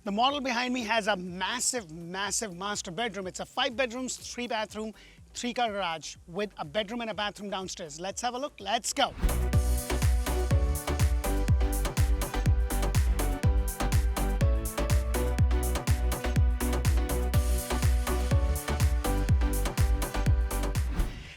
The model behind me has a massive master bedroom. It's a 5 bedrooms, 3 bathroom, 3-car garage with a bedroom and a bathroom downstairs. Let's have a look. Let's go.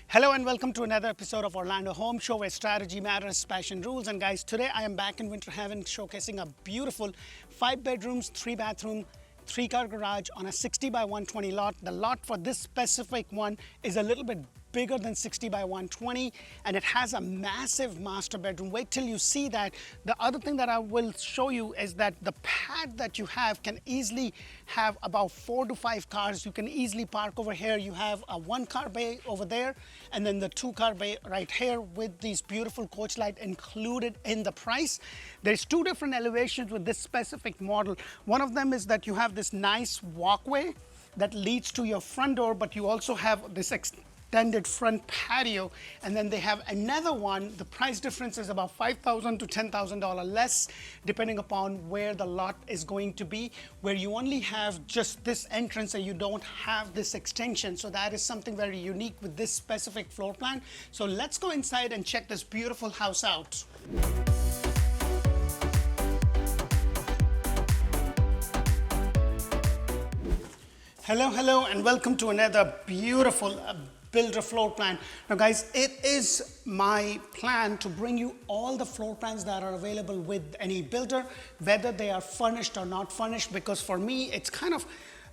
Hello and welcome to another episode of Orlando Home Show, where strategy matters, passion rules. And guys, today I am back in Winterhaven showcasing a beautiful 5 bedrooms, 3 bathroom, 3-car garage on a 60 by 120 lot. The lot for this specific one is a little bit bigger than 60 by 120, and it has a massive master bedroom. Wait till you see that. The other thing that I will show you is that the pad that you have can easily have about 4 to 5 cars. You can easily park over here. You have a 1-car bay over there, and then the 2-car bay right here with these beautiful coach light included in the price. There's 2 different elevations with this specific model. One of them is that you have this nice walkway that leads to your front door, but you also have this extended front patio, and then they have another one. The price difference is about $5,000 to $10,000 less depending upon where the lot is going to be, where you only have just this entrance and you don't have this extension. So that is something very unique with this specific floor plan. So let's go inside and check this beautiful house out. Hello and welcome to another beautiful builder floor plan. Now guys, it is my plan to bring you all the floor plans that are available with any builder, whether they are furnished or not furnished, because for me it's kind of,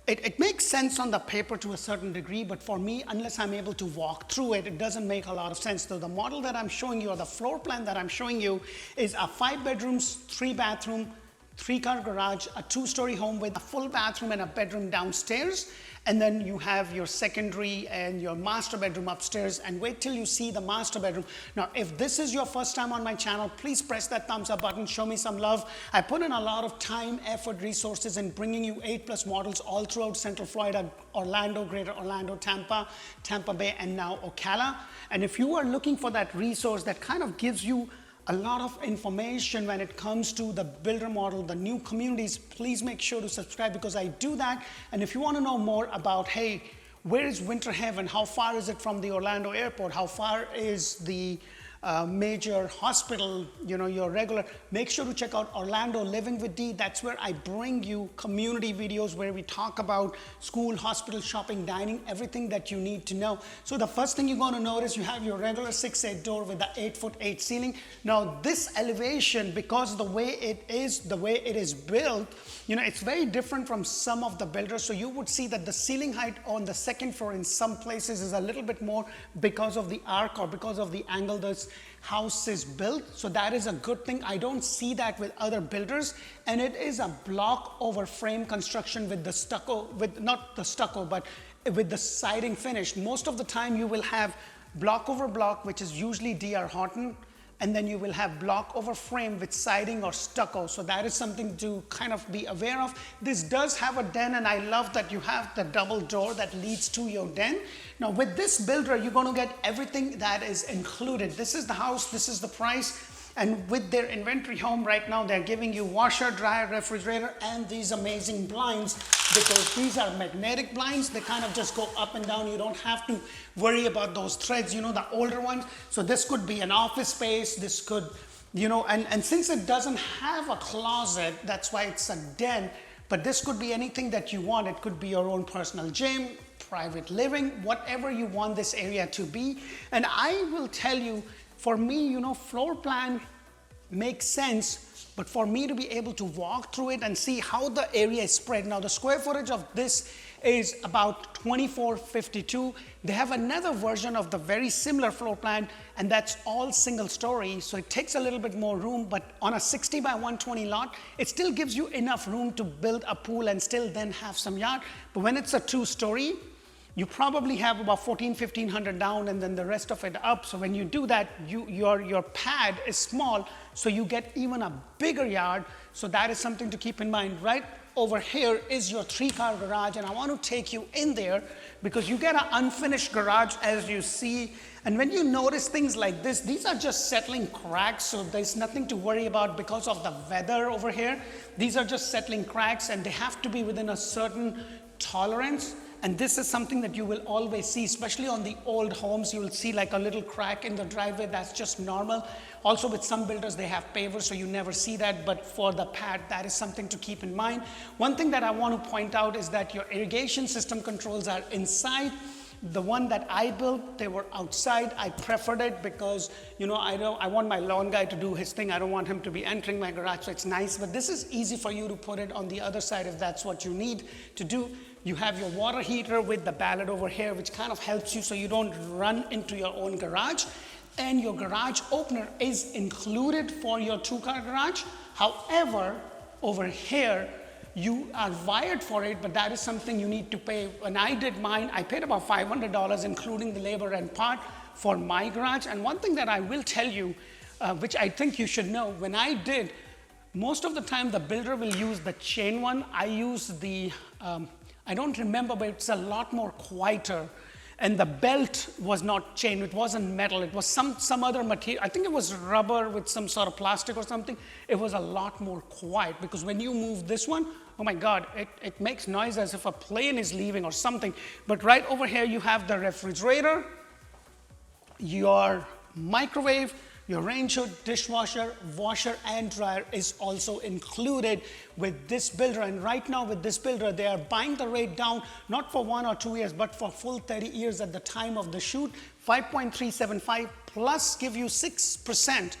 it makes sense on the paper to a certain degree, but for me, unless I'm able to walk through it, it doesn't make a lot of sense. So the model that I'm showing you, or the floor plan that I'm showing you, is a 5 bedrooms, 3 bathroom, 3-car garage, a 2-story home with a full bathroom and a bedroom downstairs. And then you have your secondary and your master bedroom upstairs. And wait till you see the master bedroom. Now, if this is your first time on my channel, please press that thumbs up button, show me some love. I put in a lot of time, effort, resources in bringing you 8+ models all throughout Central Florida, Orlando, Greater Orlando, Tampa, Tampa Bay, and now Ocala. And if you are looking for that resource that kind of gives you a lot of information when it comes to the builder model, the new communities, please make sure to subscribe, because I do that. And if you want to know more about, hey, where is Winterhaven? How far is it from the Orlando airport? How far is the major hospital, you know, your regular, make sure to check out Orlando Living with D. That's where I bring you community videos where we talk about school, hospital, shopping, dining, everything that you need to know. So the first thing you're going to notice, you have your regular 6'8" door with the 8'8" ceiling. Now this elevation, because the way it is built, you know, it's very different from some of the builders. So you would see that the ceiling height on the 2nd floor in some places is a little bit more because of the arc or because of the angle this house is built. So that is a good thing. I don't see that with other builders. And it is a block over frame construction with the stucco, with not the stucco, but with the siding finish. Most of the time you will have block over block, which is usually DR Horton, and then you will have block over frame with siding or stucco. So that is something to kind of be aware of. This does have a den, and I love that you have the double door that leads to your den. Now with this builder, you're going to get everything that is included. This is the house, this is the price. And with their inventory home right now, they're giving you washer, dryer, refrigerator, and these amazing blinds, because these are magnetic blinds. They kind of just go up and down. You don't have to worry about those threads, you know, the older ones. So this could be an office space. This could, you know, and since it doesn't have a closet, that's why it's a den. But this could be anything that you want. It could be your own personal gym, private living, whatever you want this area to be. And I will tell you, for me, you know, floor plan makes sense, but for me to be able to walk through it and see how the area is spread. Now, the square footage of this is about 2452. They have another version of the very similar floor plan, and that's all single story. So it takes a little bit more room, but on a 60 by 120 lot, it still gives you enough room to build a pool and still then have some yard. But when it's a 2-story, you probably have about 1,500 down and then the rest of it up. So when you do that, your pad is small, so you get even a bigger yard. So that is something to keep in mind. Right over here is your 3-car garage, and I want to take you in there because you get an unfinished garage, as you see And when you notice things like this, these are just settling cracks, so there's nothing to worry about because of the weather over here. These are just settling cracks, and they have to be within a certain tolerance. And this is something that you will always see, especially on the old homes. You will see like a little crack in the driveway. That's just normal. Also with some builders, they have pavers, so you never see that. But for the pad, that is something to keep in mind. One thing that I want to point out is that your irrigation system controls are inside. The one that I built, they were outside. I preferred it because, you know, I want my lawn guy to do his thing. I don't want him to be entering my garage, so it's nice. But this is easy for you to put it on the other side if that's what you need to do. You have your water heater with the ballot over here, which kind of helps you so you don't run into your own garage. And your garage opener is included for your 2-car garage. However, over here, you are wired for it, but that is something you need to pay. When I did mine, I paid about $500, including the labor and part for my garage. And one thing that I will tell you, which I think you should know, when I did, most of the time the builder will use the chain one. I use the, I don't remember, but it's a lot more quieter. And the belt was not chain, it wasn't metal, it was some other material. I think it was rubber with some sort of plastic or something. It was a lot more quiet because when you move this one, oh my God, it makes noise as if a plane is leaving or something. But right over here you have the refrigerator, your microwave, your range hood, dishwasher, washer, and dryer is also included with this builder. And right now with this builder, they are buying the rate down, not for 1 or 2 years, but for full 30 years at the time of the shoot, 5.375 plus give you 6%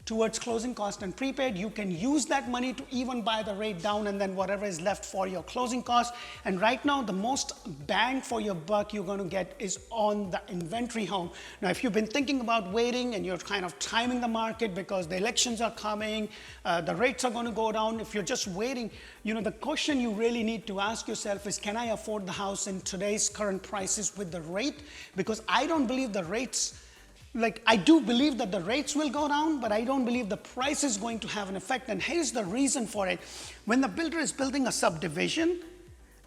towards closing cost and prepaid. You can use that money to even buy the rate down and then whatever is left for your closing cost. And right now, the most bang for your buck you're going to get is on the inventory home. Now, if you've been thinking about waiting and you're kind of timing the market because the elections are coming, the rates are going to go down. If you're just waiting, you know, the question you really need to ask yourself is, can I afford the house in today's current prices with the rate? Because I don't believe the rates, like, I do believe that the rates will go down, but I don't believe the price is going to have an effect. And here's the reason for it. When the builder is building a subdivision,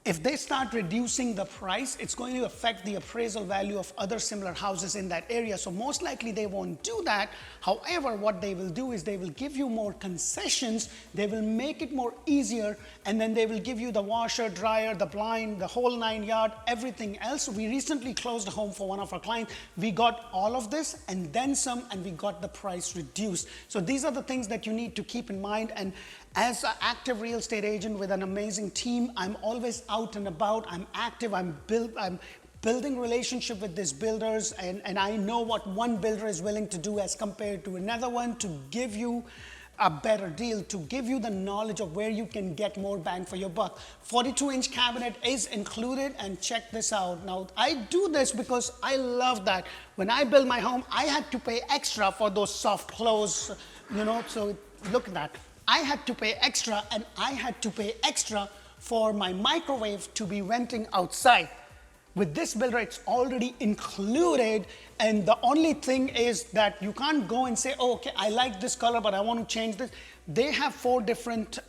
if they start reducing the price, it's going to affect the appraisal value of other similar houses in that area. So most likely they won't do that. However, what they will do is they will give you more concessions. They will make it more easier. And then they will give you the washer, dryer, the blind, the whole 9 yard, everything else. We recently closed a home for one of our clients. We got all of this and then some, and we got the price reduced. So these are the things that you need to keep in mind. And as an active real estate agent with an amazing team, I'm always out and about. I'm active. I'm building relationship with these builders, and I know what one builder is willing to do as compared to another one to give you a better deal, to give you the knowledge of where you can get more bang for your buck. 42-inch cabinet is included, and check this out. Now, I do this because I love that. When I built my home, I had to pay extra for those soft close, you know, so look at that. I had to pay extra, and I had to pay extra for my microwave to be venting outside. With this builder, it's already included, and the only thing is that you can't go and say, oh, okay, I like this color, but I want to change this. They have four different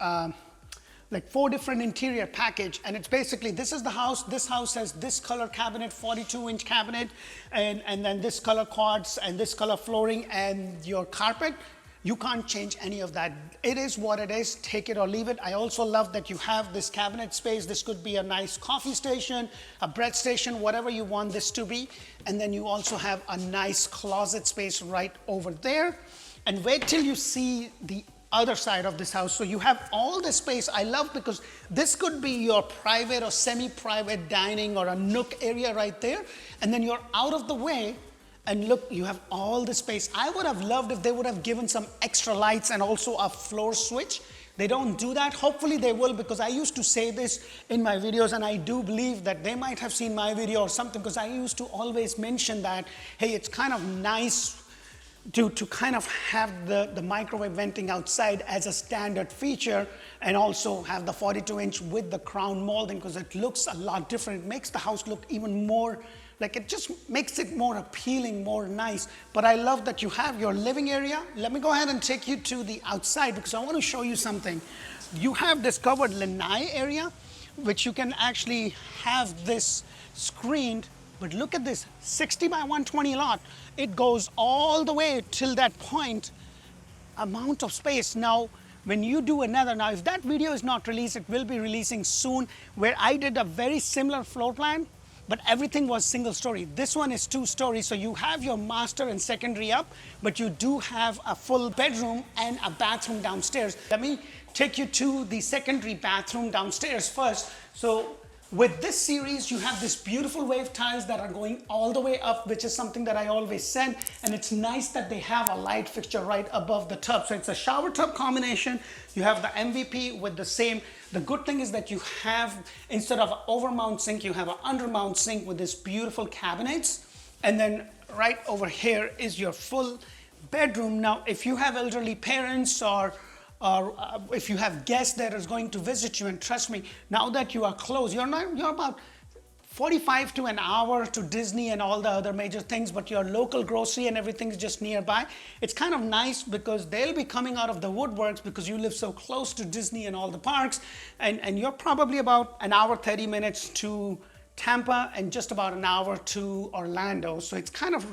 interior package, and it's basically, this is the house. This house has this color cabinet, 42-inch cabinet, and then this color quartz, and this color flooring, and your carpet. You can't change any of that. It is what it is, take it or leave it. I also love that you have this cabinet space. This could be a nice coffee station, a bread station, whatever you want this to be. And then you also have a nice closet space right over there. And wait till you see the other side of this house. So you have all this space. I love because this could be your private or semi-private dining or a nook area right there. And then you're out of the way. And look, you have all the space. I would have loved if they would have given some extra lights and also a floor switch. They don't do that. Hopefully they will, because I used to say this in my videos, and I do believe that they might have seen my video or something, because I used to always mention that, hey, it's kind of nice to kind of have the microwave venting outside as a standard feature, and also have the 42-inch with the crown molding, because it looks a lot different. It makes the house look even more, like, it just makes it more appealing, more nice. But I love that you have your living area. Let me go ahead and take you to the outside, because I want to show you something. You have this covered lanai area, which you can actually have this screened But look at this 60 by 120 lot. It goes all the way till that point, amount of space. Now, when you do another, now if that video is not released, it will be releasing soon, where I did a very similar floor plan, but everything was single story. This one is 2 stories, so you have your master and secondary up, but you do have a full bedroom and a bathroom downstairs. Let me take you to the secondary bathroom downstairs first. So with this series, you have this beautiful wave tiles that are going all the way up, which is something that I always send. And it's nice that they have a light fixture right above the tub. So it's a shower tub combination. You have the MVP with the same. The good thing is that you have, instead of an overmount sink, you have an undermount sink with this beautiful cabinets. And then right over here is your full bedroom. Now, if you have elderly parents or if you have guests that is going to visit you, and trust me, now that you are close, you're about 45 to an hour to Disney and all the other major things, but your local grocery and everything is just nearby. It's kind of nice because they'll be coming out of the woodworks because you live so close to Disney and all the parks, and you're probably about an hour, 30 minutes to Tampa and just about an hour to Orlando. So it's kind of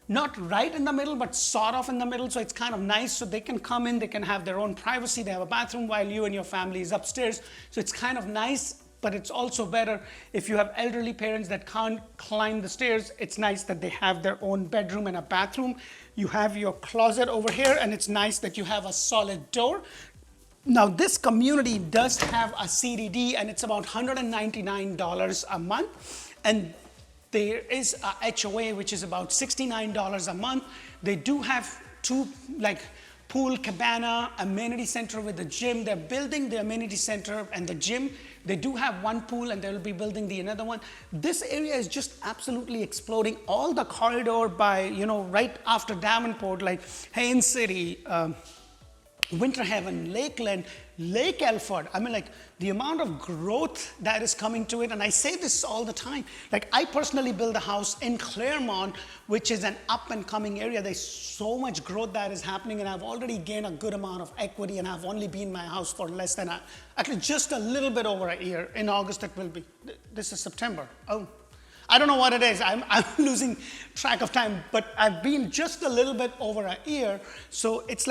not right in the middle, but sort of in the middle. So it's kind of nice. So they can come in, they can have their own privacy. They have a bathroom while you and your family is upstairs. So it's kind of nice, but it's also better if you have elderly parents that can't climb the stairs. It's nice that they have their own bedroom and a bathroom. You have your closet over here, and it's nice that you have a solid door. Now, this community does have a CDD, and it's about $199 a month. And there is a HOA, which is about $69 a month. They do have 2 pool, cabana, amenity center with the gym. They're building the amenity center and the gym. They do have 1 pool, and they'll be building the another one. This area is just absolutely exploding. All the corridor by, right after Davenport, like Haines City, Winterhaven, Lakeland, Lake Elford. I mean, the amount of growth that is coming to it, and I say this all the time. I personally built a house in Claremont, which is an up and coming area. There's so much growth that is happening, and I've already gained a good amount of equity, and I've only been in my house for less than actually just a little bit over a year. In August, it will be. This is September. Oh, I don't know what it is. I'm losing track of time, but I've been just a little bit over a year. So it's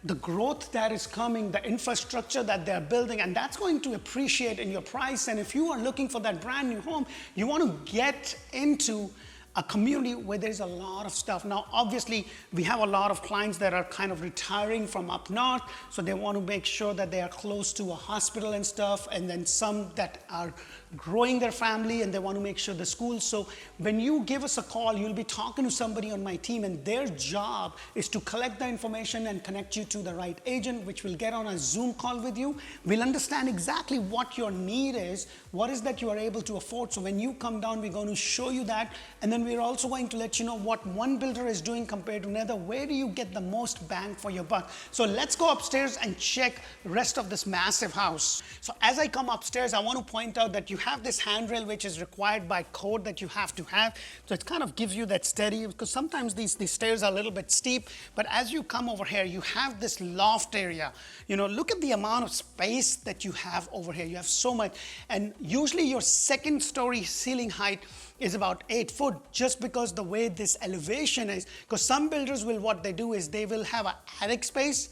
the growth that is coming, the infrastructure that they're building, and that's going to appreciate in your price. And if you are looking for that brand new home, you want to get into a community where there's a lot of stuff. Now, obviously, we have a lot of clients that are kind of retiring from up north, so they want to make sure that they are close to a hospital and stuff, and then some that are growing their family and they want to make sure the schools. So when you give us a call, you'll be talking to somebody on my team, and their job is to collect the information and connect you to the right agent, which will get on a Zoom call with you. We'll understand exactly what your need is, what is that you are able to afford. So when you come down, we're going to show you that, and then we're also going to let you know what one builder is doing compared to another. Where do you get the most bang for your buck? So let's go upstairs and check the rest of this massive house. So as I come upstairs, I want to point out that you have this handrail, which is required by code that you have to have. So it kind of gives you that steady, because sometimes these stairs are a little bit steep. But as you come over here, you have this loft area. Look at the amount of space that you have over here. You have so much. And usually your second story ceiling height is about 8 foot, just because the way this elevation is. Because some builders what they do is they will have an attic space,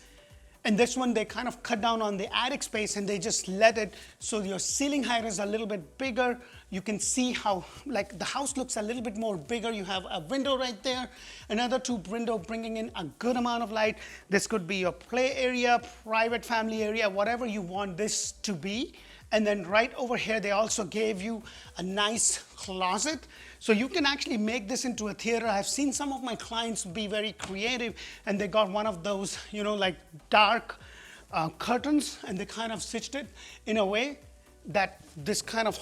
and this one they kind of cut down on the attic space and they just let it, so your ceiling height is a little bit bigger. You can see how the house looks a little bit more bigger. You have a window right there, another 2 window bringing in a good amount of light. This could be your play area, private family area, whatever you want this to be. And then right over here, they also gave you a nice closet. So you can actually make this into a theater. I've seen some of my clients be very creative, and they got one of those, dark curtains, and they kind of stitched it in a way that this kind of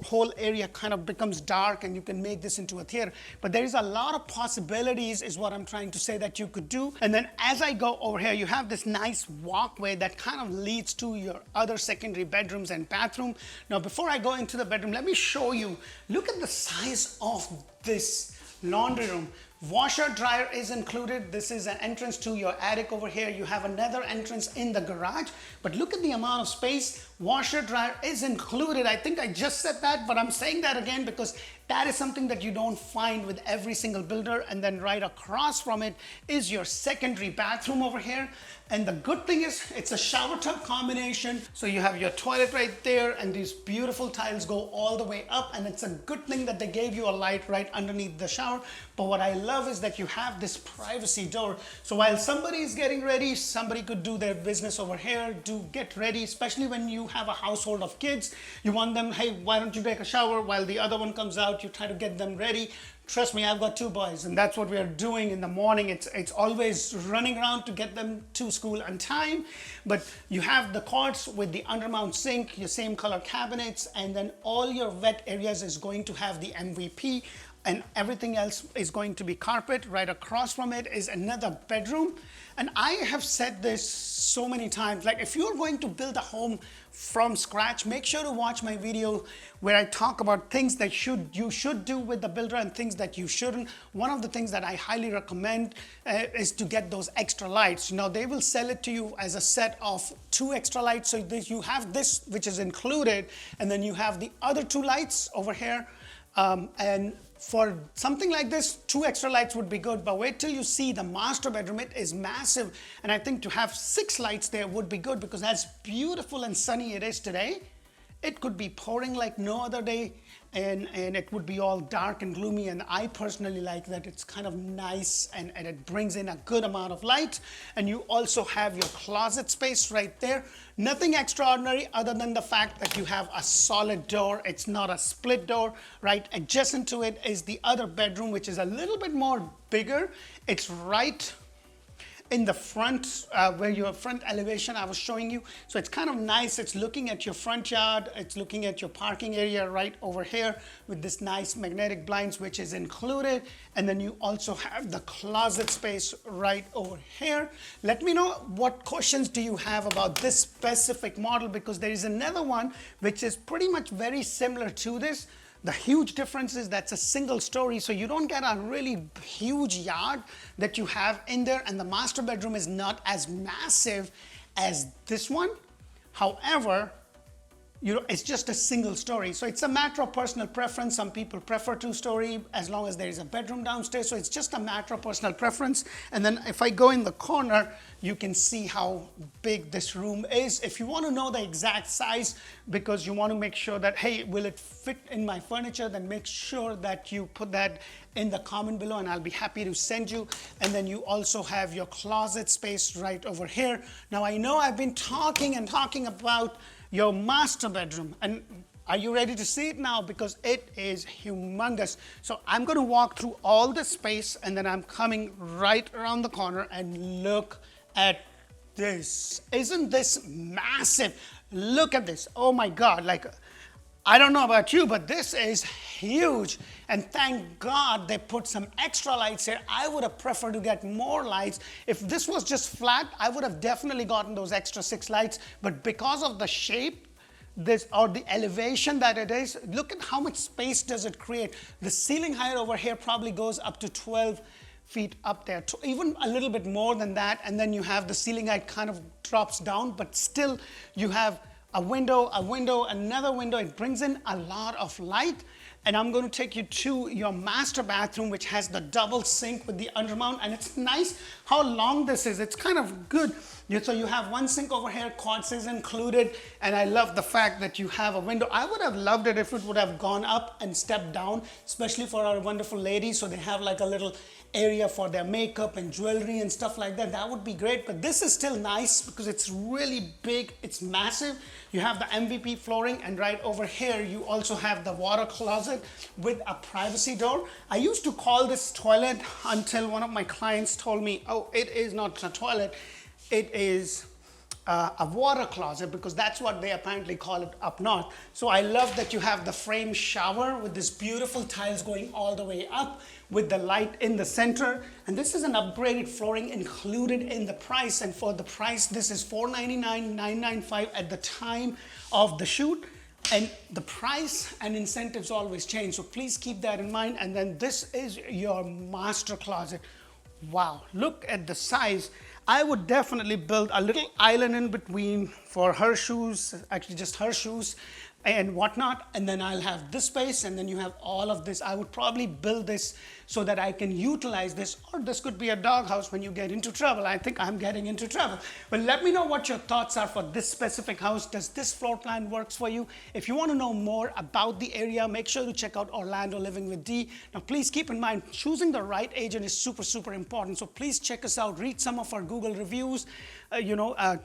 whole area kind of becomes dark, and you can make this into a theater. But there is a lot of possibilities, is what I'm trying to say, that you could do. And then as I go over here, you have this nice walkway that kind of leads to your other secondary bedrooms and bathroom. Now, before I go into the bedroom, let me show you. Look at the size of this laundry room. Washer, dryer is included. This is an entrance to your attic over here. You have another entrance in the garage. But look at the amount of space. Washer dryer is included. I think I just said that, but I'm saying that again because that is something that you don't find with every single builder. And then right across from it is your secondary bathroom over here. And the good thing is it's a shower tub combination. So you have your toilet right there, and these beautiful tiles go all the way up. And it's a good thing that they gave you a light right underneath the shower. But what I love is that you have this privacy door. So while somebody is getting ready, somebody could do their business over here, get ready, especially when you have a household of kids. You want them, hey, why don't you take a shower while the other one comes out? You try to get them ready. Trust me, I've got 2 boys, and that's what we are doing in the morning. It's always running around to get them to school on time. But you have the quartz with the undermount sink, your same color cabinets, and then all your wet areas is going to have the MVP, and everything else is going to be carpet. Right across from it is another bedroom. And I have said this so many times, like if you're going to build a home from scratch, make sure to watch my video where I talk about things that you should do with the builder and things that you shouldn't. One of the things that I highly recommend is to get those extra lights. Now they will sell it to you as a set of 2 extra lights. So you have this, which is included, and then you have the other 2 lights over here. And for something like this, 2 extra lights would be good, but wait till you see the master bedroom. It is massive, and I think to have 6 lights there would be good, because as beautiful and sunny it is today, it could be pouring like no other day, and it would be all dark and gloomy. And I personally like that it's kind of nice, and it brings in a good amount of light. And you also have your closet space right there. Nothing extraordinary other than the fact that you have a solid door. It's not a split door. Right adjacent to it is the other bedroom, which is a little bit more bigger. It's right in the front where your front elevation I was showing you. So it's kind of nice. It's looking at your front yard. It's looking at your parking area right over here with this nice magnetic blinds, which is included. And then you also have the closet space right over here. Let me know what questions do you have about this specific model, because there is another one which is pretty much very similar to this. The huge difference is that's a single story, so you don't get a really huge yard that you have in there, and the master bedroom is not as massive as this one. However, it's just a single story. So it's a matter of personal preference. Some people prefer 2-story as long as there is a bedroom downstairs. So it's just a matter of personal preference. And then if I go in the corner, you can see how big this room is. If you want to know the exact size, because you want to make sure that, hey, will it fit in my furniture, then make sure that you put that in the comment below, and I'll be happy to send you. And then you also have your closet space right over here. Now I know I've been talking about your master bedroom, and are you ready to see it now? Because it is humongous. So I'm going to walk through all the space, and then I'm coming right around the corner, and look at this. Isn't this massive? Look at this. Oh my God. Like, I don't know about you, but this is huge. And thank God they put some extra lights here. I would have preferred to get more lights. If this was just flat, I would have definitely gotten those extra 6 lights. But because of the shape, the elevation that it is, look at how much space does it create. The ceiling height over here probably goes up to 12 feet up there, to even a little bit more than that. And then you have the ceiling height kind of drops down, but still you have a window, another window. It brings in a lot of light. And I'm going to take you to your master bathroom, which has the double sink with the undermount. And it's nice how long this is. It's kind of good. So you have 1 sink over here, quartz is included. And I love the fact that you have a window. I would have loved it if it would have gone up and stepped down, especially for our wonderful ladies. So they have like a little area for their makeup and jewelry and stuff like that. That would be great. But this is still nice because it's really big. It's massive. You have the MVP flooring, and right over here you also have the water closet with a privacy door. I used to call this toilet until one of my clients told me, oh, it is not a toilet, it is a water closet, because that's what they apparently call it up north. So I love that you have the frame shower with this beautiful tiles going all the way up with the light in the center. And this is an upgraded flooring included in the price. And for the price, this is $499, $995 at the time of the shoot. And the price and incentives always change. So please keep that in mind. And then this is your master closet. Wow, look at the size. I would definitely build a little island in between for her shoes, actually just her shoes and whatnot, and then I'll have this space, and then you have all of this. I would probably build this so that I can utilize this, or this could be a doghouse when you get into trouble. I think I'm getting into trouble. But let me know what your thoughts are for this specific house. Does this floor plan works for you? If you want to know more about the area, make sure to check out Orlando Living with D. Now, please keep in mind, choosing the right agent is super, super important. So please check us out, read some of our Google reviews,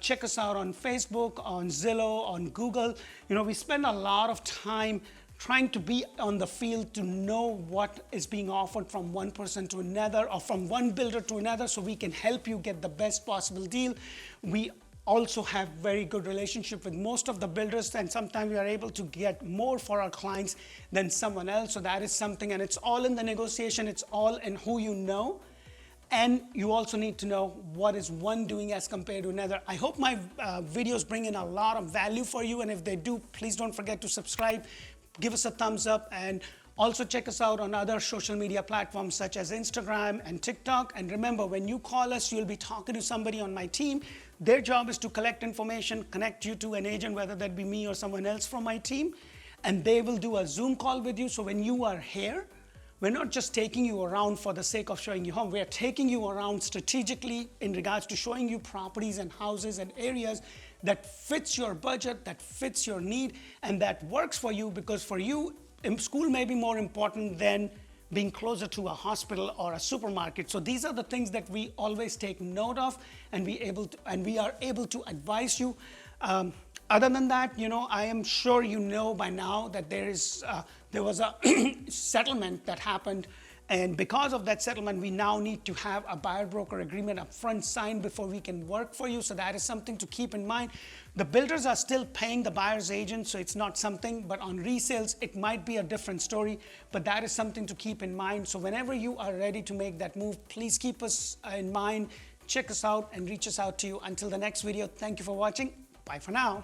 check us out on Facebook, on Zillow, on Google. We spend a lot of time trying to be on the field to know what is being offered from one person to another or from one builder to another, so we can help you get the best possible deal. We also have very good relationship with most of the builders, and sometimes we are able to get more for our clients than someone else. So that is something, and it's all in the negotiation. It's all in who you know. And you also need to know what is one doing as compared to another. I hope my videos bring in a lot of value for you. And if they do, please don't forget to subscribe, give us a thumbs up, and also check us out on other social media platforms such as Instagram and TikTok. And remember, when you call us, you'll be talking to somebody on my team. Their job is to collect information, connect you to an agent, whether that be me or someone else from my team. And they will do a Zoom call with you. So when you are here, we're not just taking you around for the sake of showing you home. We're taking you around strategically in regards to showing you properties and houses and areas that fits your budget, that fits your need, and that works for you, because for you, school may be more important than being closer to a hospital or a supermarket. So these are the things that we always take note of, and we are able to advise you. Other than that, I am sure you know by now that there was a settlement that happened, and because of that settlement, we now need to have a buyer-broker agreement up front signed before we can work for you. So that is something to keep in mind. The builders are still paying the buyer's agent, so it's not something, but on resales, it might be a different story, but that is something to keep in mind. So whenever you are ready to make that move, please keep us in mind, check us out, and reach us out to you. Until the next video, thank you for watching. Bye for now.